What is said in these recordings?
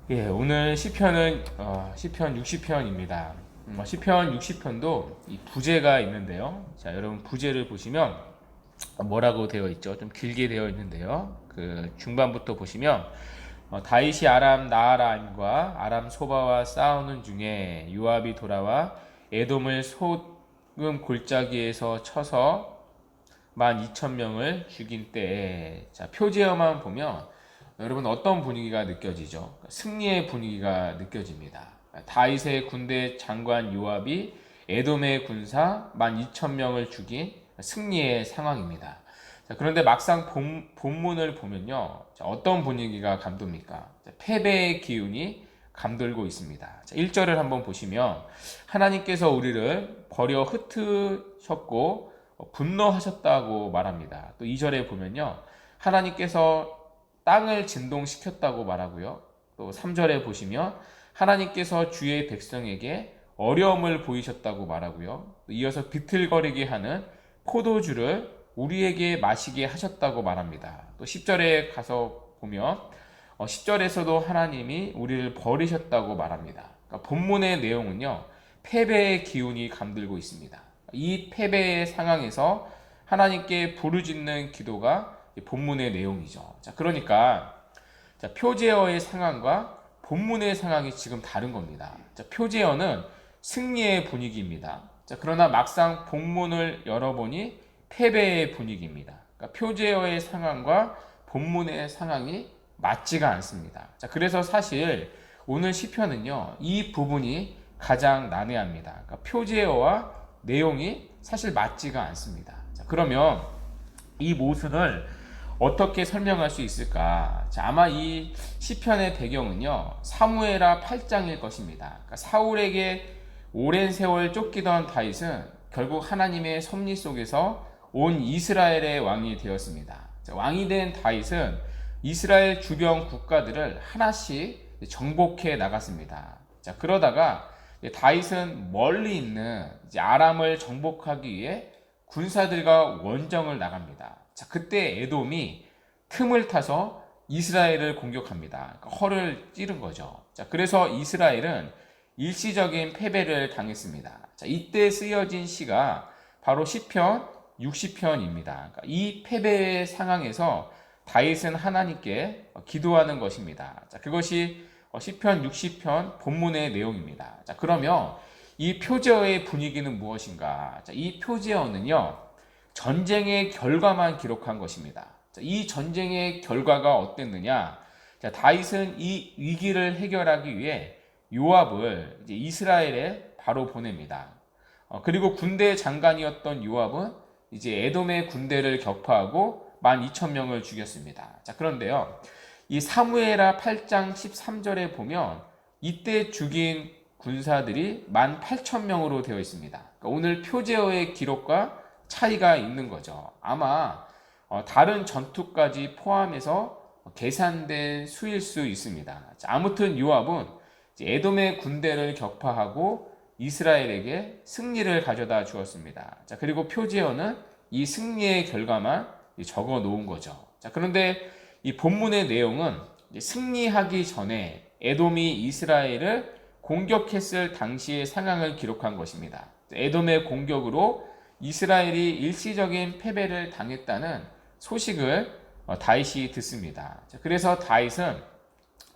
예, 오늘 시편은 시편 60편입니다. 시편 60편도 이 부제가 있는데요. 자, 여러분 부제를 보시면 뭐라고 되어 있죠? 좀 길게 되어 있는데요. 그 중반부터 보시면 다윗이 아람 나하라임과 아람 소바와 싸우는 중에 요압이 돌아와 에돔을 소금 골짜기에서 쳐서 12,000명을 죽인 때에, 자, 표제어만 보면 여러분 어떤 분위기가 느껴지죠? 승리의 분위기가 느껴집니다. 다윗의 군대 장관 요압이 에돔의 군사 12,000명을 죽인 승리의 상황입니다. 자, 그런데 막상 본문을 보면요, 자, 어떤 분위기가 감돕니까? 자, 패배의 기운이 감돌고 있습니다. 자, 1절을 한번 보시면 하나님께서 우리를 버려 흩으셨고 분노하셨다고 말합니다. 또 2절에 보면요, 하나님께서 땅을 진동시켰다고 말하고요. 또 3절에 보시면 하나님께서 주의 백성에게 어려움을 보이셨다고 말하고요. 또 이어서 비틀거리게 하는 포도주를 우리에게 마시게 하셨다고 말합니다. 또 10절에 가서 보면 10절에서도 하나님이 우리를 버리셨다고 말합니다. 그러니까 본문의 내용은요, 패배의 기운이 감돌고 있습니다. 이 패배의 상황에서 하나님께 부르짖는 기도가 본문의 내용이죠. 자, 그러니까 자, 표제어의 상황과 본문의 상황이 지금 다른 겁니다. 자, 표제어는 승리의 분위기입니다. 자, 그러나 막상 본문을 열어보니 패배의 분위기입니다. 그러니까 표제어의 상황과 본문의 상황이 맞지가 않습니다. 자, 그래서 사실 오늘 시편은요, 이 부분이 가장 난해합니다. 그러니까 표제어와 내용이 사실 맞지가 않습니다. 자, 그러면 이 모순을 어떻게 설명할 수 있을까? 자, 아마 이 시편의 배경은요, 사무엘하 8장일 것입니다. 그러니까 사울에게 오랜 세월 쫓기던 다윗은 결국 하나님의 섭리 속에서 온 이스라엘의 왕이 되었습니다. 자, 왕이 된 다윗은 이스라엘 주변 국가들을 하나씩 정복해 나갔습니다. 자, 그러다가 다윗은 멀리 있는 아람을 정복하기 위해 군사들과 원정을 나갑니다. 자, 그때 에돔이 틈을 타서 이스라엘을 공격합니다. 그러니까 허를 찌른 거죠. 자, 그래서 이스라엘은 일시적인 패배를 당했습니다. 자, 이때 쓰여진 시가 바로 시편 60편입니다. 그러니까 이 패배의 상황에서 다윗은 하나님께 기도하는 것입니다. 자, 그것이 시편 60편 본문의 내용입니다. 자, 그러면 이 표제어의 분위기는 무엇인가? 자, 이 표제어는요, 전쟁의 결과만 기록한 것입니다. 자, 이 전쟁의 결과가 어땠느냐? 자, 다윗은 이 위기를 해결하기 위해 요압을 이제 이스라엘에 바로 보냅니다. 그리고 군대 장관이었던 요압은 이제 에돔의 군대를 격파하고 12,000명을 죽였습니다. 자, 그런데요, 이 사무엘하 8장 13절에 보면 이때 죽인 군사들이 18,000명으로 되어 있습니다. 그러니까 오늘 표제어의 기록과 차이가 있는 거죠. 아마 다른 전투까지 포함해서 계산된 수일 수 있습니다. 자, 아무튼 요압은 에돔의 군대를 격파하고 이스라엘에게 승리를 가져다 주었습니다. 자, 그리고 표제어는 이 승리의 결과만 적어 놓은 거죠. 자, 그런데 이 본문의 내용은 승리하기 전에 에돔이 이스라엘을 공격했을 당시의 상황을 기록한 것입니다. 에돔의 공격으로 이스라엘이 일시적인 패배를 당했다는 소식을 다윗이 듣습니다. 그래서 다윗은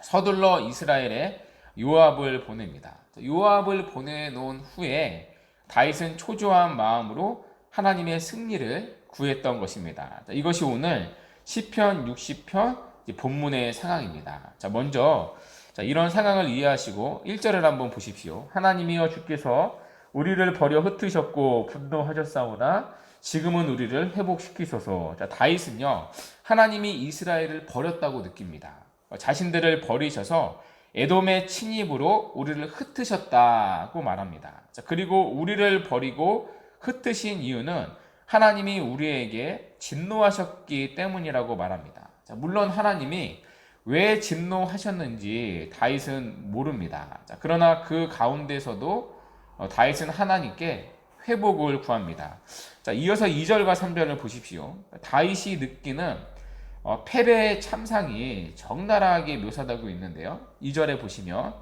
서둘러 이스라엘에 요압을 보냅니다. 요압을 보내놓은 후에 다윗은 초조한 마음으로 하나님의 승리를 구했던 것입니다. 이것이 오늘 시편 60편 본문의 상황입니다. 자, 먼저 이런 상황을 이해하시고 1절을 한번 보십시오. 하나님이여 주께서 우리를 버려 흩으셨고 분노하셨사오나 지금은 우리를 회복시키소서. 자, 다윗은요, 하나님이 이스라엘을 버렸다고 느낍니다. 자신들을 버리셔서 에돔의 침입으로 우리를 흩으셨다고 말합니다. 자, 그리고 우리를 버리고 흩으신 이유는 하나님이 우리에게 진노하셨기 때문이라고 말합니다. 자, 물론 하나님이 왜 진노하셨는지 다윗은 모릅니다. 자, 그러나 그 가운데서도 다윗은 하나님께 회복을 구합니다. 자, 이어서 2절과 3절을 보십시오. 다윗이 느끼는 패배의 참상이 적나라하게 묘사되고 있는데요. 2절에 보시면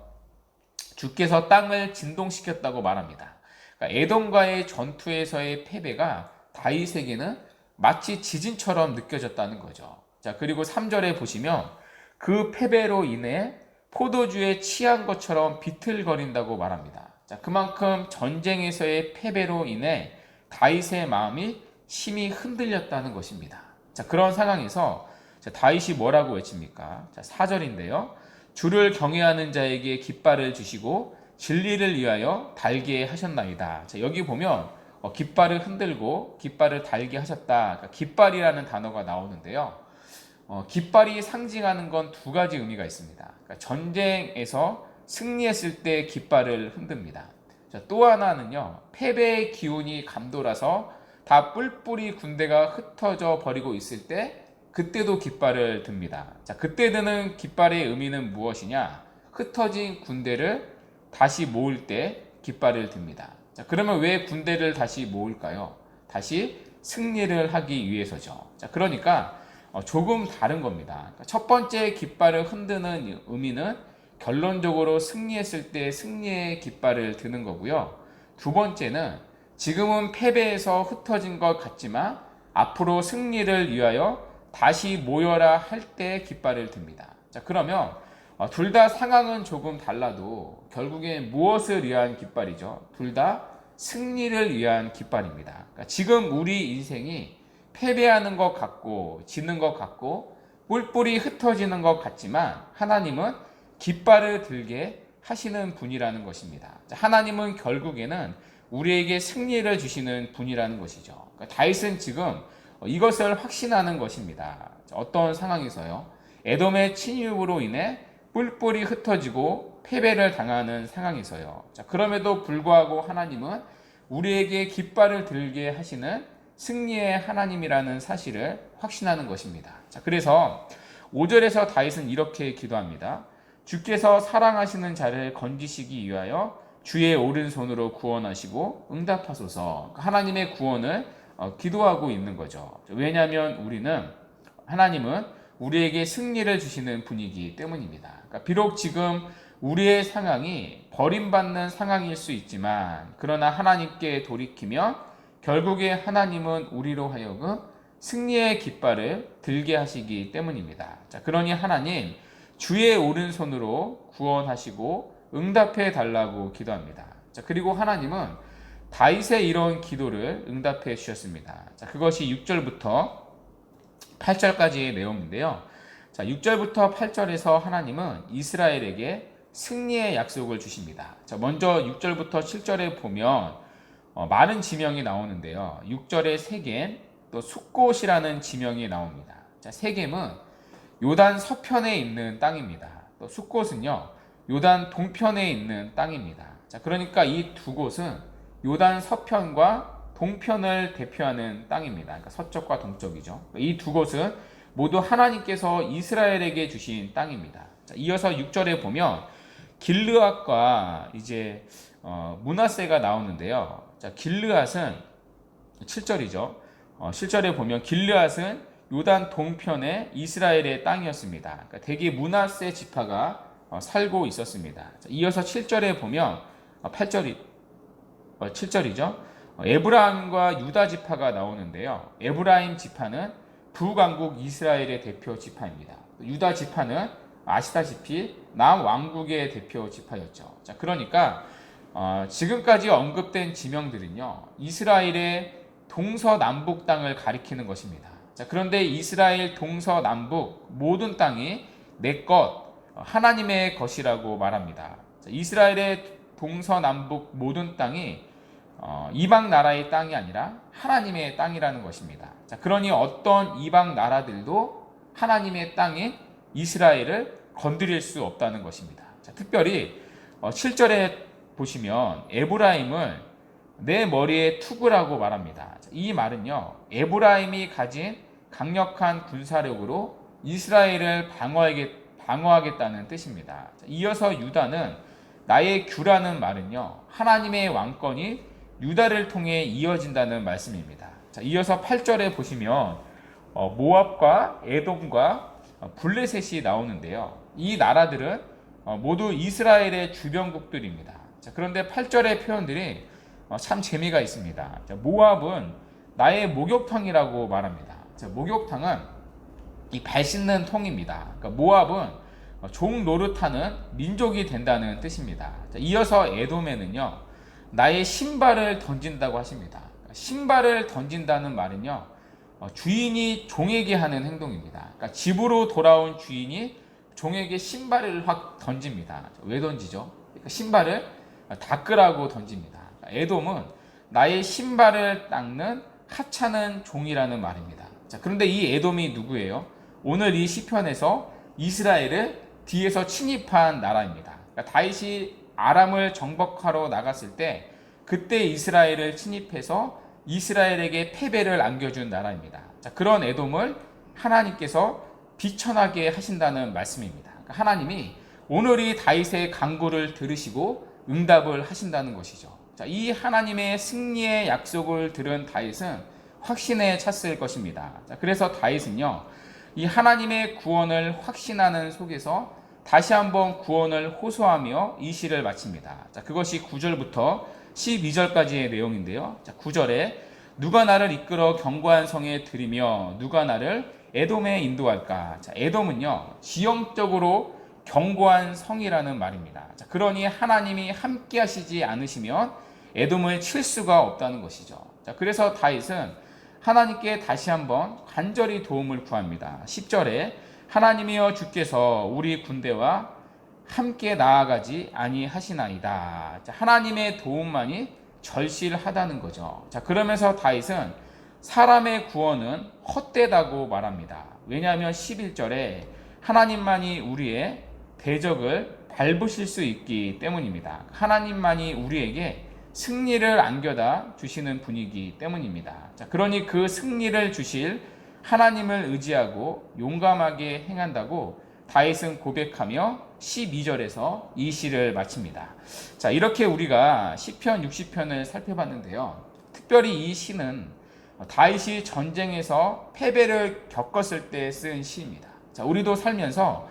주께서 땅을 진동시켰다고 말합니다. 그러니까 에돔과의 전투에서의 패배가 다윗에게는 마치 지진처럼 느껴졌다는 거죠. 자, 그리고 3절에 보시면 그 패배로 인해 포도주에 취한 것처럼 비틀거린다고 말합니다. 자, 그만큼 전쟁에서의 패배로 인해 다윗의 마음이 심히 흔들렸다는 것입니다. 자, 그런 상황에서 다윗이 뭐라고 외칩니까? 자, 4절인데요. 주를 경외하는 자에게 깃발을 주시고 진리를 위하여 달게 하셨나이다. 자, 여기 보면 깃발을 흔들고 깃발을 달게 하셨다. 그러니까 깃발이라는 단어가 나오는데요. 깃발이 상징하는 건 두 가지 의미가 있습니다. 그러니까 전쟁에서 승리했을 때 깃발을 흔듭니다. 자, 또 하나는요. 패배의 기운이 감돌아서 다 뿔뿔이 군대가 흩어져 버리고 있을 때 그때도 깃발을 듭니다. 자, 그때 드는 깃발의 의미는 무엇이냐? 흩어진 군대를 다시 모을 때 깃발을 듭니다. 자, 그러면 왜 군대를 다시 모을까요? 다시 승리를 하기 위해서죠. 자, 그러니까 조금 다른 겁니다. 그러니까 첫 번째 깃발을 흔드는 의미는 결론적으로 승리했을 때 승리의 깃발을 드는 거고요. 두 번째는 지금은 패배해서 흩어진 것 같지만 앞으로 승리를 위하여 다시 모여라 할 때 깃발을 듭니다. 자, 그러면 둘 다 상황은 조금 달라도 결국엔 무엇을 위한 깃발이죠? 둘 다 승리를 위한 깃발입니다. 그러니까 지금 우리 인생이 패배하는 것 같고 지는 것 같고 뿔뿔이 흩어지는 것 같지만 하나님은 깃발을 들게 하시는 분이라는 것입니다. 자, 하나님은 결국에는 우리에게 승리를 주시는 분이라는 것이죠. 그러니까 다윗은 지금 이것을 확신하는 것입니다. 어떤 상황에서요? 에돔의 침입으로 인해 뿔뿔이 흩어지고 패배를 당하는 상황에서요. 자, 그럼에도 불구하고 하나님은 우리에게 깃발을 들게 하시는 승리의 하나님이라는 사실을 확신하는 것입니다. 자, 그래서 5절에서 다윗은 이렇게 기도합니다. 주께서 사랑하시는 자를 건지시기 위하여 주의 오른손으로 구원하시고 응답하소서. 하나님의 구원을 기도하고 있는 거죠. 왜냐하면 하나님은 우리에게 승리를 주시는 분이기 때문입니다. 그러니까 비록 지금 우리의 상황이 버림받는 상황일 수 있지만 그러나 하나님께 돌이키면 결국에 하나님은 우리로 하여금 승리의 깃발을 들게 하시기 때문입니다. 자, 그러니 하나님 주의 오른손으로 구원하시고 응답해 달라고 기도합니다. 자, 그리고 하나님은 다윗의 이런 기도를 응답해 주셨습니다. 자, 그것이 6절부터 8절까지의 내용인데요. 자, 6절부터 8절에서 하나님은 이스라엘에게 승리의 약속을 주십니다. 자, 먼저 6절부터 7절에 보면 많은 지명이 나오는데요. 6절에 세겜, 또 숫곳이라는 지명이 나옵니다. 자, 세겜은 요단 서편에 있는 땅입니다. 또 숫곳은요, 요단 동편에 있는 땅입니다. 자, 그러니까 이 두 곳은 요단 서편과 동편을 대표하는 땅입니다. 그러니까 서쪽과 동쪽이죠. 이 두 곳은 모두 하나님께서 이스라엘에게 주신 땅입니다. 자, 이어서 6절에 보면 길르앗과 이제 므낫세가 나오는데요. 자, 길르앗은 7절이죠. 7절에 보면 길르앗은 요단 동편의 이스라엘의 땅이었습니다. 그러니까 대개 므낫세 지파가 살고 있었습니다. 자, 이어서 7절에 보면 7절이죠. 에브라임과 유다 지파가 나오는데요. 에브라임 지파는 북왕국 이스라엘의 대표 지파입니다. 유다 지파는 아시다시피 남왕국의 대표 지파였죠. 자, 그러니까 지금까지 언급된 지명들은요, 이스라엘의 동서남북 땅을 가리키는 것입니다. 자, 그런데 이스라엘 동서남북 모든 땅이 내 것, 하나님의 것이라고 말합니다. 자, 이스라엘의 동서남북 모든 땅이 이방 나라의 땅이 아니라 하나님의 땅이라는 것입니다. 자, 그러니 어떤 이방 나라들도 하나님의 땅인 이스라엘을 건드릴 수 없다는 것입니다. 자, 특별히 7절에 보시면 에브라임을 내 머리에 투구라고 말합니다. 자, 이 말은요, 에브라임이 가진 강력한 군사력으로 이스라엘을 방어하겠다는 뜻입니다. 자, 이어서 유다는 나의 규라는 말은요, 하나님의 왕권이 유다를 통해 이어진다는 말씀입니다. 자, 이어서 8절에 보시면 모압과 에돔과 블레셋이 나오는데요. 이 나라들은 모두 이스라엘의 주변국들입니다. 자, 그런데 8절의 표현들이 참 재미가 있습니다. 자, 모압은 나의 목욕탕이라고 말합니다. 자, 목욕탕은 이 발 씻는 통입니다. 그러니까 모압은 종 노릇하는 민족이 된다는 뜻입니다. 자, 이어서 에돔에는요, 나의 신발을 던진다고 하십니다. 신발을 던진다는 말은요, 주인이 종에게 하는 행동입니다. 그러니까 집으로 돌아온 주인이 종에게 신발을 확 던집니다. 왜 던지죠? 그러니까 신발을 닦으라고 던집니다. 에돔은 나의 신발을 닦는 하찮은 종이라는 말입니다. 자, 그런데 이 에돔이 누구예요? 오늘 이 시편에서 이스라엘을 뒤에서 침입한 나라입니다. 그러니까 다윗이 아람을 정복하러 나갔을 때 그때 이스라엘을 침입해서 이스라엘에게 패배를 안겨준 나라입니다. 자, 그런 에돔을 하나님께서 비천하게 하신다는 말씀입니다. 그러니까 하나님이 오늘 이 다윗의 간구를 들으시고 응답을 하신다는 것이죠. 자, 이 하나님의 승리의 약속을 들은 다윗은 확신에 찼을 것입니다. 자, 그래서 다윗은요, 이 하나님의 구원을 확신하는 속에서 다시 한번 구원을 호소하며 이 시를 마칩니다. 자, 그것이 9절부터 12절까지의 내용인데요. 자, 9절에 누가 나를 이끌어 견고한 성에 들이며 누가 나를 에돔에 인도할까? 자, 에돔은요, 지형적으로 견고한 성이라는 말입니다. 자, 그러니 하나님이 함께 하시지 않으시면 에돔을 칠 수가 없다는 것이죠. 자, 그래서 다윗은 하나님께 다시 한번 간절히 도움을 구합니다. 10절에 하나님이여 주께서 우리 군대와 함께 나아가지 아니하시나이다. 자, 하나님의 도움만이 절실하다는 거죠. 자, 그러면서 다윗은 사람의 구원은 헛되다고 말합니다. 왜냐하면 11절에 하나님만이 우리의 대적을 밟으실 수 있기 때문입니다. 하나님만이 우리에게 승리를 안겨다 주시는 분이기 때문입니다. 자, 그러니 그 승리를 주실 하나님을 의지하고 용감하게 행한다고 다윗은 고백하며 12절에서 이 시를 마칩니다. 자, 이렇게 우리가 시편 60편을 살펴봤는데요. 특별히 이 시는 다윗이 전쟁에서 패배를 겪었을 때 쓴 시입니다. 자, 우리도 살면서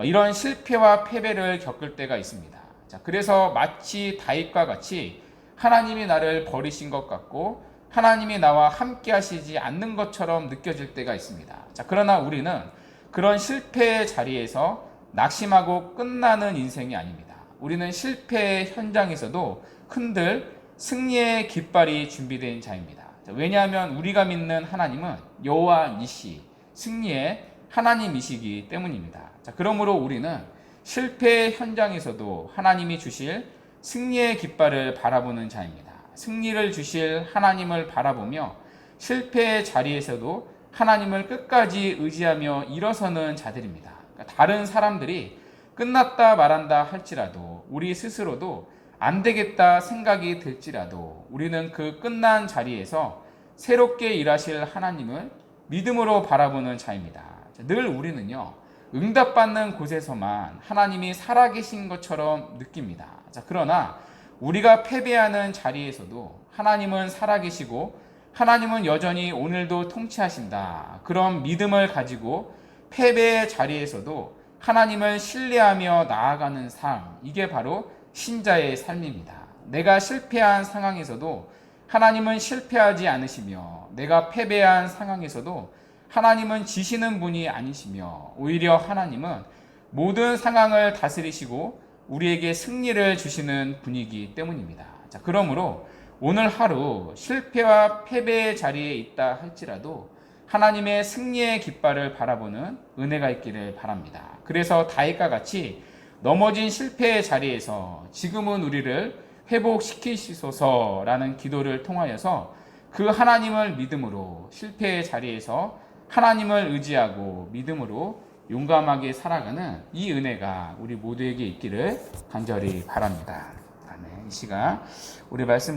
이런 실패와 패배를 겪을 때가 있습니다. 자, 그래서 마치 다윗과 같이 하나님이 나를 버리신 것 같고 하나님이 나와 함께 하시지 않는 것처럼 느껴질 때가 있습니다. 자, 그러나 우리는 그런 실패의 자리에서 낙심하고 끝나는 인생이 아닙니다. 우리는 실패의 현장에서도 흔들 승리의 깃발이 준비된 자입니다. 자, 왜냐하면 우리가 믿는 하나님은 여호와 니시, 승리의 하나님이시기 때문입니다. 자, 그러므로 우리는 실패의 현장에서도 하나님이 주실 승리의 깃발을 바라보는 자입니다. 승리를 주실 하나님을 바라보며 실패의 자리에서도 하나님을 끝까지 의지하며 일어서는 자들입니다. 그러니까 다른 사람들이 끝났다 말한다 할지라도 우리 스스로도 안 되겠다 생각이 들지라도 우리는 그 끝난 자리에서 새롭게 일하실 하나님을 믿음으로 바라보는 자입니다. 늘 우리는요, 응답받는 곳에서만 하나님이 살아계신 것처럼 느낍니다. 자, 그러나 우리가 패배하는 자리에서도 하나님은 살아계시고 하나님은 여전히 오늘도 통치하신다. 그런 믿음을 가지고 패배의 자리에서도 하나님을 신뢰하며 나아가는 삶, 이게 바로 신자의 삶입니다. 내가 실패한 상황에서도 하나님은 실패하지 않으시며 내가 패배한 상황에서도 하나님은 지시는 분이 아니시며 오히려 하나님은 모든 상황을 다스리시고 우리에게 승리를 주시는 분이기 때문입니다. 자, 그러므로 오늘 하루 실패와 패배의 자리에 있다 할지라도 하나님의 승리의 깃발을 바라보는 은혜가 있기를 바랍니다. 그래서 다윗과 같이 넘어진 실패의 자리에서 지금은 우리를 회복시키시소서라는 기도를 통하여서 그 하나님을 믿음으로 실패의 자리에서 하나님을 의지하고 믿음으로 용감하게 살아가는 이 은혜가 우리 모두에게 있기를 간절히 바랍니다. 아멘. 이 시간 우리 말씀